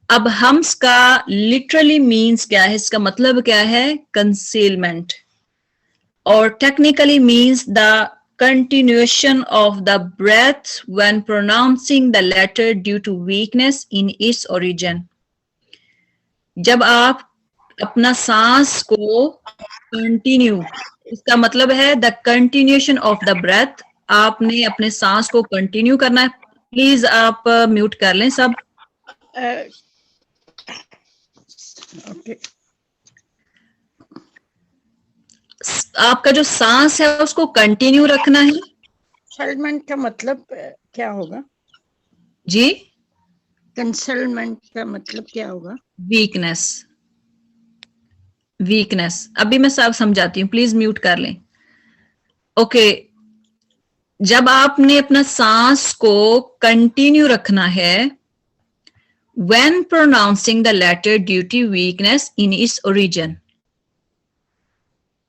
اب ہمس کا literally means کیا ہے, اس کا مطلب کیا ہے, کنسیلمنٹ, اور technically means the continuation of the breath when pronouncing the letter due to weakness in its origin. جب آپ اپنا سانس کو کنٹینیو, اس کا مطلب ہے the continuation of the breath, آپ نے اپنے سانس کو کنٹینیو کرنا ہے. پلیز آپ میوٹ کر لیں سب. آپ کا جو سانس ہے اس کو کنٹینیو رکھنا ہے. کنسلمنٹ کا مطلب کیا ہوگا جی؟ کنسلمنٹ کا مطلب کیا ہوگا؟ ویکنس. ویکنس ابھی میں سب سمجھاتی ہوں, پلیز میوٹ کر لیں. اوکے, جب آپ نے اپنا سانس کو کنٹینیو رکھنا ہے when pronouncing the letter due to weakness in its origin,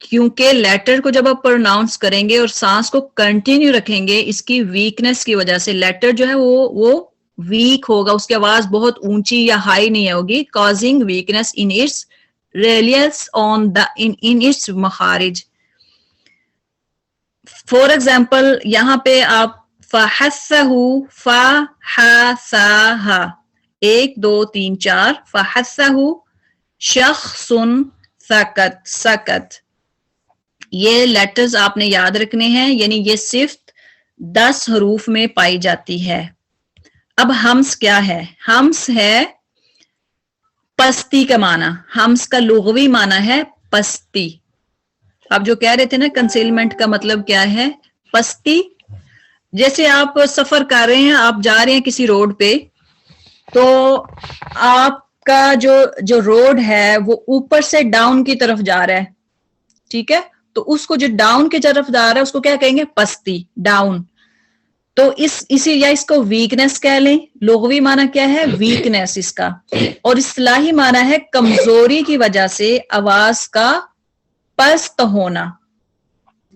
کیونکہ لیٹر کو جب آپ پروناؤنس کریں گے اور سانس کو کنٹینیو رکھیں گے, اس کی ویکنس کی وجہ سے لیٹر جو ہے وہ ویک ہوگا, اس کی آواز بہت اونچی یا ہائی نہیں ہوگی, causing weakness in its reliance on the in its مخارج. فور ایگزامپل یہاں پہ آپ فحثہ, فا ہا سا ہا, 1 2 3 4, فحثہ شخص سکت, سکت, یہ لیٹرز آپ نے یاد رکھنے ہیں, یعنی یہ صرف 10 حروف میں پائی جاتی ہے. اب ہمس کیا ہے؟ ہمس ہے پستی کا معنی. ہمس کا لغوی معنی ہے پستی. آپ جو کہہ رہے تھے نا کنسیلمنٹ کا مطلب کیا ہے, پستی. جیسے آپ سفر کر رہے ہیں, آپ جا رہے ہیں کسی روڈ پہ, تو آپ کا جو روڈ ہے وہ اوپر سے ڈاؤن کی طرف جا رہا ہے, ٹھیک ہے, تو اس کو جو ڈاؤن کی طرف جا رہا ہے اس کو کیا کہیں گے؟ پستی, ڈاؤن. تو اسی یا اس کو ویکنس کہہ لیں. لغوی معنی کیا ہے؟ ویکنس اس کا, اور اصطلاحی معنی ہے کمزوری کی وجہ سے آواز کا پست ہونا.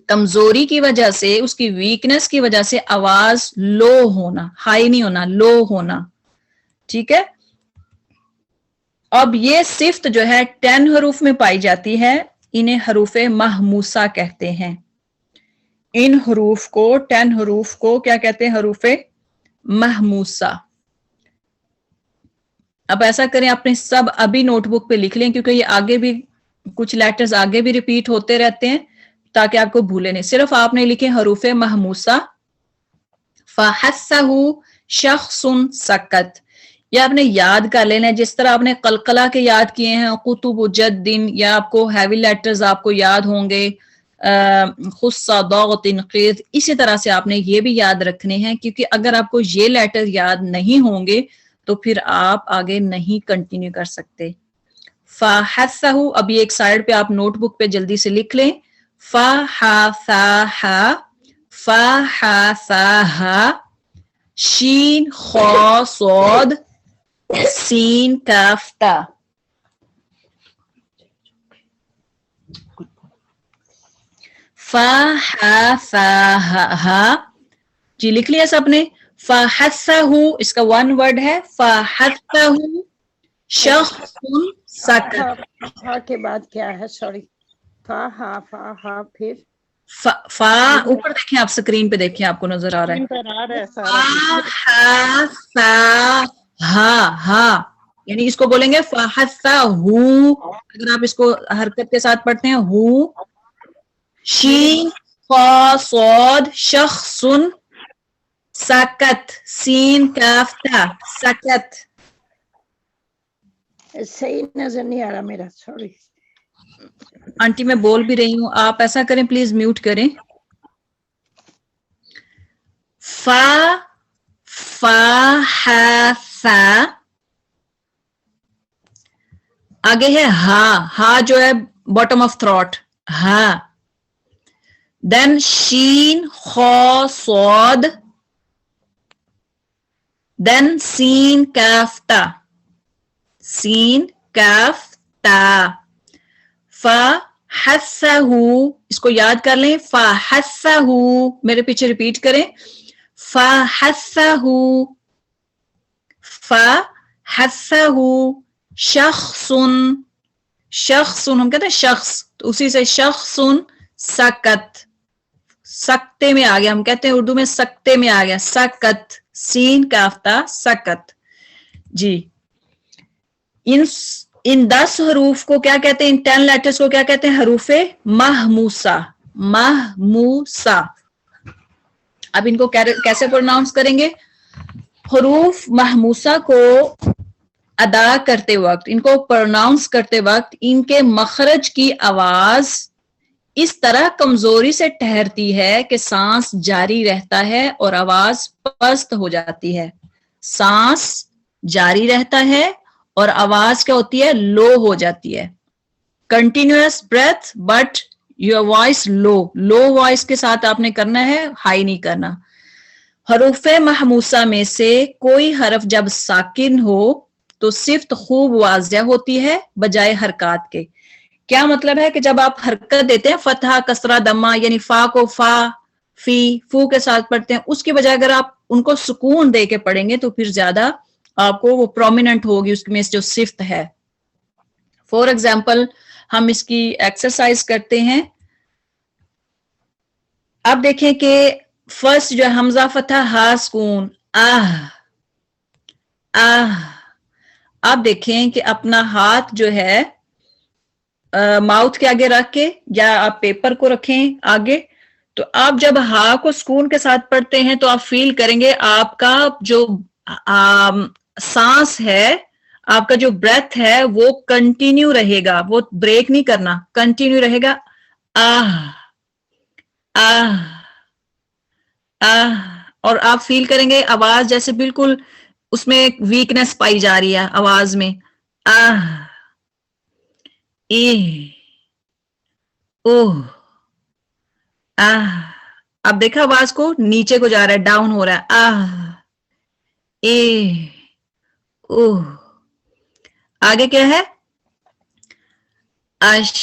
کمزوری کی وجہ سے, اس کی ویکنس کی وجہ سے آواز لو ہونا, ہائی نہیں ہونا, لو ہونا, ٹھیک ہے. اب یہ صفت جو ہے 10 حروف میں پائی جاتی ہے, انہیں حروف محموسہ کہتے ہیں. ان حروف کو 10 حروف کو کیا کہتے ہیں؟ حروف محموسہ. اب ایسا کریں, اپنے سب ابھی نوٹ بک پہ لکھ لیں, کیونکہ یہ آگے بھی کچھ لیٹرز آگے بھی ریپیٹ ہوتے رہتے ہیں, تاکہ آپ کو بھولے نہیں. صرف آپ نے لکھے حروف محموسہ. فحثہ شخص سکت, یہ آپ نے یاد کر لینا ہے جس طرح آپ نے قلقلہ کے یاد کیے ہیں, قطب جد, یا آپ کو ہیوی لیٹرز آپ کو یاد ہوں گے, خصہ ضغط قید, اسی طرح سے آپ نے یہ بھی یاد رکھنے ہیں, کیونکہ اگر آپ کو یہ لیٹر یاد نہیں ہوں گے تو پھر آپ آگے نہیں کنٹینیو کر سکتے. فحثہ, ابھی ایک سائڈ پہ آپ نوٹ بک پہ جلدی سے لکھ لیں. فا ہا سا ہا, فا ہا سا ہا, شین خا صاد, سین کاف تا. فا ہا سا ہا, جی لکھ لیا سب نے. فحثہ, اس کا 1 ورڈ ہے, فحثہ شخص سکت. فا کے بعد کیا ہے؟ سوری, فا ہا پھر فا اوپر دیکھیں, آپ سکرین پہ دیکھیں, آپ کو نظر آ رہا ہے. فا ہا سا ہا, ہا یعنی اس کو بولیں گے فحثہ ہو, اگر آپ اس کو حرکت کے ساتھ پڑھتے ہیں, ہو. شین خا صاد شخص سکت, سین کاف تا, سکت. صحیح نظر نہیں آ رہا میرا, سوری. آنٹی میں بول بھی رہی ہوں, آپ ایسا کریں پلیز میوٹ کریں. فا فا ہا سا, آگے ہے ہا, ہا جو ہے باٹم آف تھروٹ, ہا. دین شین خا صاد, دین سین کاف تا, سین کاف تا. فحثہ, اس کو یاد کر لیں. فحثہ, میرے پیچھے ریپیٹ کریں. فحثہ فحثہ شخص، شخص ہم کہتے ہیں شخص، تو اسی سے شخص سکت، سکتے میں آ گیا، ہم کہتے ہیں اردو میں سکتے میں آ گیا، سکت، سین کافتہ سکت. جی ان 10 حروف کو کیا کہتے ہیں، ان 10 لیٹرز کو کیا کہتے ہیں، حروف محموسہ، محموسہ. اب ان کو کیسے پروناؤنس کریں گے؟ حروف محموسہ کو ادا کرتے وقت، ان کو پروناؤنس کرتے وقت ان کے مخرج کی آواز اس طرح کمزوری سے ٹھہرتی ہے کہ سانس جاری رہتا ہے اور آواز پست ہو جاتی ہے. سانس جاری رہتا ہے اور آواز کیا ہوتی ہے، لو ہو جاتی ہے. Continuous breath but your voice low, low voice کے ساتھ آپ نے کرنا ہے، ہائی نہیں کرنا. حروف محموسہ میں سے کوئی حرف جب ساکن ہو تو صفت خوب واضح ہوتی ہے بجائے حرکات کے. کیا مطلب ہے کہ جب آپ حرکت دیتے ہیں، فتحہ، کسرہ، دمہ، یعنی فا کو فا، فی، فو کے ساتھ پڑھتے ہیں، اس کی بجائے اگر آپ ان کو سکون دے کے پڑھیں گے تو پھر زیادہ آپ کو وہ پرومیننٹ ہوگی اس میں جو صفت ہے. فور ایگزامپل ہم اس کی ایکسرسائز کرتے ہیں. اب دیکھیں کہ فرسٹ جو حمزہ فتح ہا سکون، اب دیکھیں کہ اپنا ہاتھ جو ہے ماؤتھ کے آگے رکھ کے، یا آپ پیپر کو رکھیں آگے، تو آپ جب ہا کو سکون کے ساتھ پڑھتے ہیں تو آپ فیل کریں گے آپ کا جو سانس ہے، آپ کا جو بریتھ ہے وہ کنٹینیو رہے گا، وہ بریک نہیں کرنا، کنٹینیو رہے گا. اور آپ فیل کریں گے آواز جیسے بالکل اس میں ایک ویکنس پائی جا رہی ہے آواز میں. اب دیکھا آواز کو نیچے کو جا رہا ہے، ڈاؤن ہو رہا ہے. آگے کیا ہے، اش.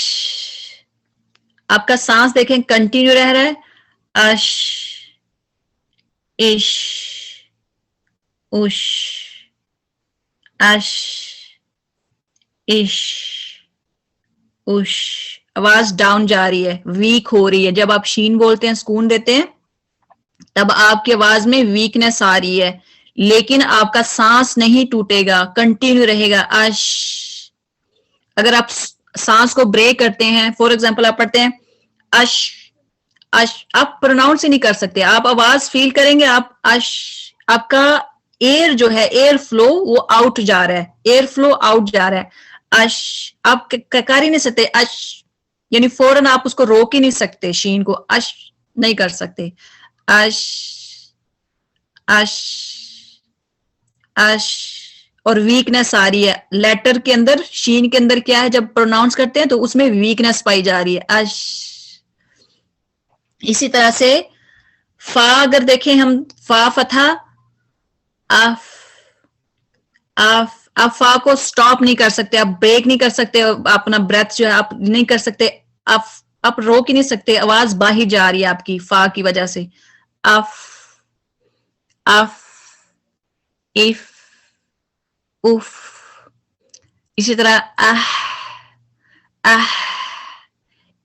آپ کا سانس دیکھیں کنٹینیو رہ رہا ہے، اش، اش، اش، اش، اش، اش. آواز ڈاؤن جا رہی ہے، ویک ہو رہی ہے. جب آپ شین بولتے ہیں، سکون دیتے ہیں، تب آپ کی آواز میں ویکنس آ رہی ہے، لیکن آپ کا سانس نہیں ٹوٹے گا، کنٹینیو رہے گا. اش. اگر آپ سانس کو بریک کرتے ہیں، فور ایگزامپل آپ پڑھتے ہیں اش، اش، آپ پروناؤنس ہی نہیں کر سکتے، آپ آواز فیل کریں گے، آپ اش، آپ کا ایئر جو ہے، ایئر فلو وہ آؤٹ جا رہا ہے، ایئر فلو آؤٹ جا رہا ہے. اش، آپ کر ہی نہیں سکتے، اش، یعنی فوراً آپ اس کو روک ہی نہیں سکتے، شین کو اش نہیں کر سکتے. اش، اش، اش. اور ویکنس آ رہی ہے لیٹر کے اندر، شین کے اندر کیا ہے، جب پروناؤنس کرتے ہیں تو اس میں ویکنس پائی جا رہی ہے، اش. اسی طرح سے فا اگر دیکھیں ہم، فا فتح، اف، اف. آپ فا کو سٹاپ نہیں کر سکتے، آپ بریک نہیں کر سکتے، اپنا بریتھ جو ہے آپ نہیں کر سکتے، آپ روک ہی نہیں سکتے، آواز باہر جا رہی ہے آپ کی فا کی وجہ سے. If, if, if, if. اسی طرح اہ، اہ،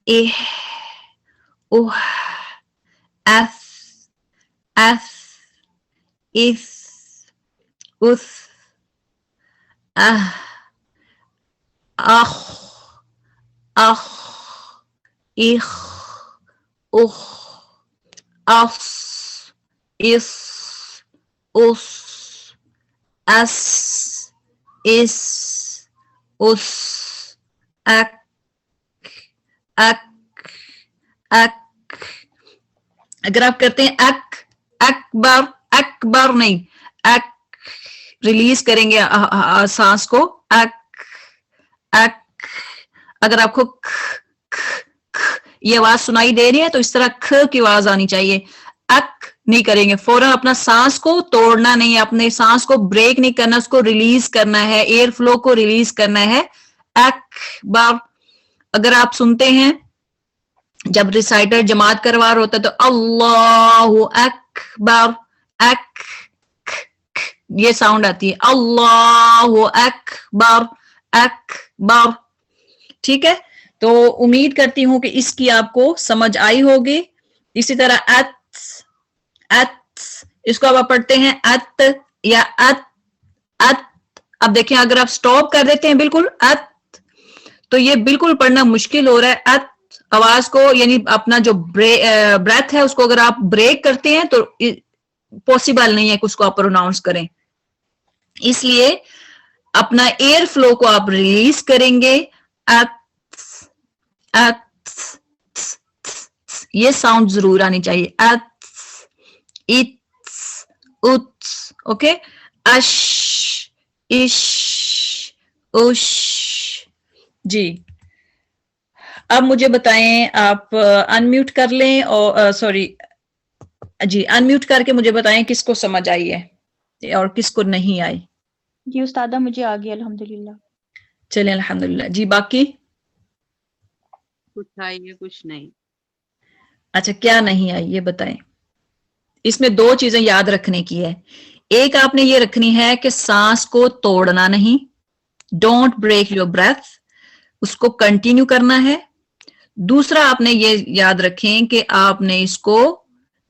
اہ، اوہ، اف، اف، اف، اث، اہ، اخ، اخ، اخ، اخ، اف، اس، اس، اس، اس، اس، اک، اک، اک. اگر آپ کرتے ہیں اک، اکبر، اکبر نہیں، اک، ریلیز کریں گے سانس کو، اک، اک. اگر آپ کو یہ آواز سنائی دے رہی ہے تو اس طرح کھ کی آواز آنی چاہیے، اک نہیں کریں گے، فوراً اپنا سانس کو توڑنا نہیں، اپنے سانس کو بریک نہیں کرنا، اس کو ریلیز کرنا ہے، ایئر فلو کو ریلیز کرنا ہے. اکبر. اگر آپ سنتے ہیں جب ریسائٹر جماعت کروا رہا ہوتا ہے تو اللہ اکبر، اک یہ ساؤنڈ آتی ہے اللہ اکبر اکبر. ٹھیک ہے, تو امید کرتی ہوں کہ اس کی آپ کو سمجھ آئی ہوگی. اسی طرح ات ات, اس کو آپ پڑھتے ہیں ات یا ات ات. اب دیکھیں اگر آپ سٹاپ کر دیتے ہیں بالکل ات, تو یہ بالکل پڑھنا مشکل ہو رہا ہے. ات آواز کو یعنی اپنا جو بریتھ ہے اس کو اگر آپ بریک کرتے ہیں تو پاسبل نہیں ہے کہ اس کو آپ پروناؤنس کریں. اس لیے اپنا ایئر فلو کو آپ ریلیز کریں گے. ات ات, یہ ساؤنڈ ضرور آنی چاہیے. ات ات ات. اوکے, اش اش اش. جی اب مجھے بتائیں, آپ انمیوٹ کر لیں اور سوری جی انمیوٹ کر کے مجھے بتائیں کس کو سمجھ آئی ہے اور کس کو نہیں آئی. جی استادہ مجھے آ گیا الحمدللہ. چلیں الحمدللہ. جی باقی کچھ آئی ہے کچھ نہیں. اچھا کیا نہیں آئی یہ بتائیں. اس میں دو چیزیں یاد رکھنے کی ہے. ایک آپ نے یہ رکھنی ہے کہ سانس کو توڑنا نہیں, ڈونٹ بریک یور بریتھ, اس کو کنٹینیو کرنا ہے. دوسرا آپ نے یہ یاد رکھیں کہ آپ نے اس کو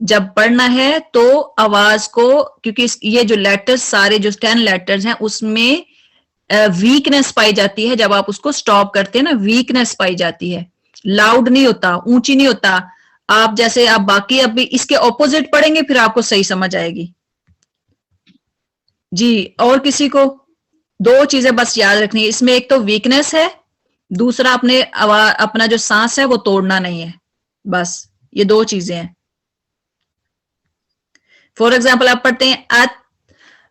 جب پڑھنا ہے تو آواز کو, کیونکہ یہ جو لیٹرز سارے جو 10 لیٹرز ہیں اس میں ویکنیس پائی جاتی ہے. جب آپ اس کو سٹاپ کرتے ہیں نا ویکنیس پائی جاتی ہے, لاؤڈ نہیں ہوتا, اونچی نہیں ہوتا. آپ جیسے آپ باقی اب بھی اس کے اپوزٹ پڑھیں گے پھر آپ کو صحیح سمجھ آئے گی. جی اور کسی کو دو چیزیں بس یاد رکھنی ہے اس میں, ایک تو ویکنیس ہے, دوسرا اپنا جو سانس ہے وہ توڑنا نہیں ہے. بس یہ دو چیزیں ہیں. فور ایگزامپل آپ پڑھتے ہیں ات,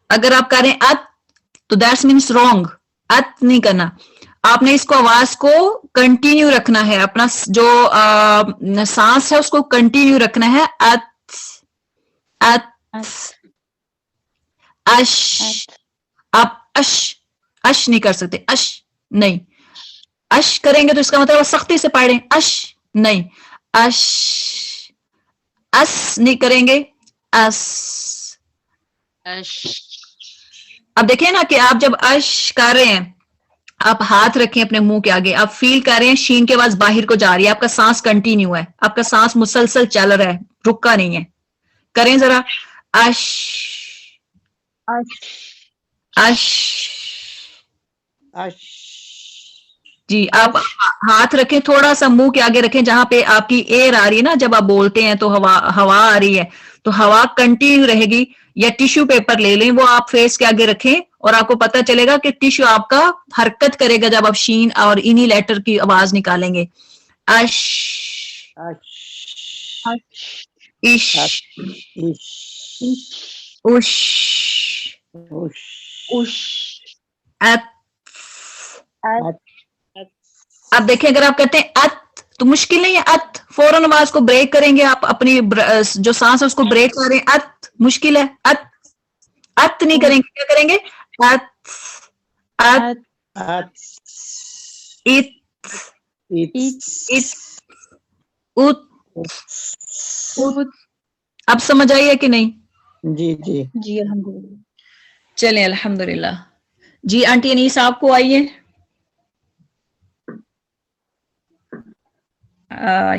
اگر آپ کہہ رہے ہیں ات تو دیٹس مینس رانگ. ات نہیں کرنا, آپ نے اس کو آواز کو کنٹینیو رکھنا ہے, اپنا جو سانس ہے اس کو کنٹینیو رکھنا ہے. ات ات اش, آپ اش اش نہیں کر سکتے, اش نہیں. اش کریں گے تو اس کا مطلب سختی سے پڑھیں, اش نہیں. اش اس نہیں کریں گے, اس. اب دیکھیں نا کہ آپ جب اش کر رہے ہیں آپ ہاتھ رکھیں اپنے منہ کے آگے, آپ فیل کر رہے ہیں شین کے آواز باہر کو جا رہی ہے, آپ کا سانس کنٹینیو ہے, آپ کا سانس مسلسل چل رہا ہے, رکا نہیں ہے. کریں ذرا اش اش. جی آپ ہاتھ رکھیں تھوڑا سا منہ کے آگے رکھیں جہاں پہ آپ کی ایئر آ رہی ہے نا, جب آپ بولتے ہیں تو ہوا آ رہی ہے تو ہوا کنٹینیو رہے گی. یا ٹیشو پیپر لے لیں, وہ آپ فیس کے آگے رکھیں اور آپ کو پتا چلے گا کہ ٹیشو آپ کا حرکت کرے گا جب آپ شین اور انہی لیٹر کی آواز نکالیں گے. اش اش اش ات. اب دیکھیں اگر آپ کہتے ہیں ات تو مشکل نہیں ہے, ات فوراً آواز کو بریک کریں گے, آپ اپنی جو سانس ہے اس کو بریک کر رہے ہیں. ات مشکل ہے, ات ات نہیں کریں گے, کیا کریں گے؟ ات ات ات ات ات. اب سمجھ آئی ہے کہ نہیں؟ جی جی جی الحمدللہ. چلیں الحمدللہ. جی آنٹی انیس آپ کو آئیے.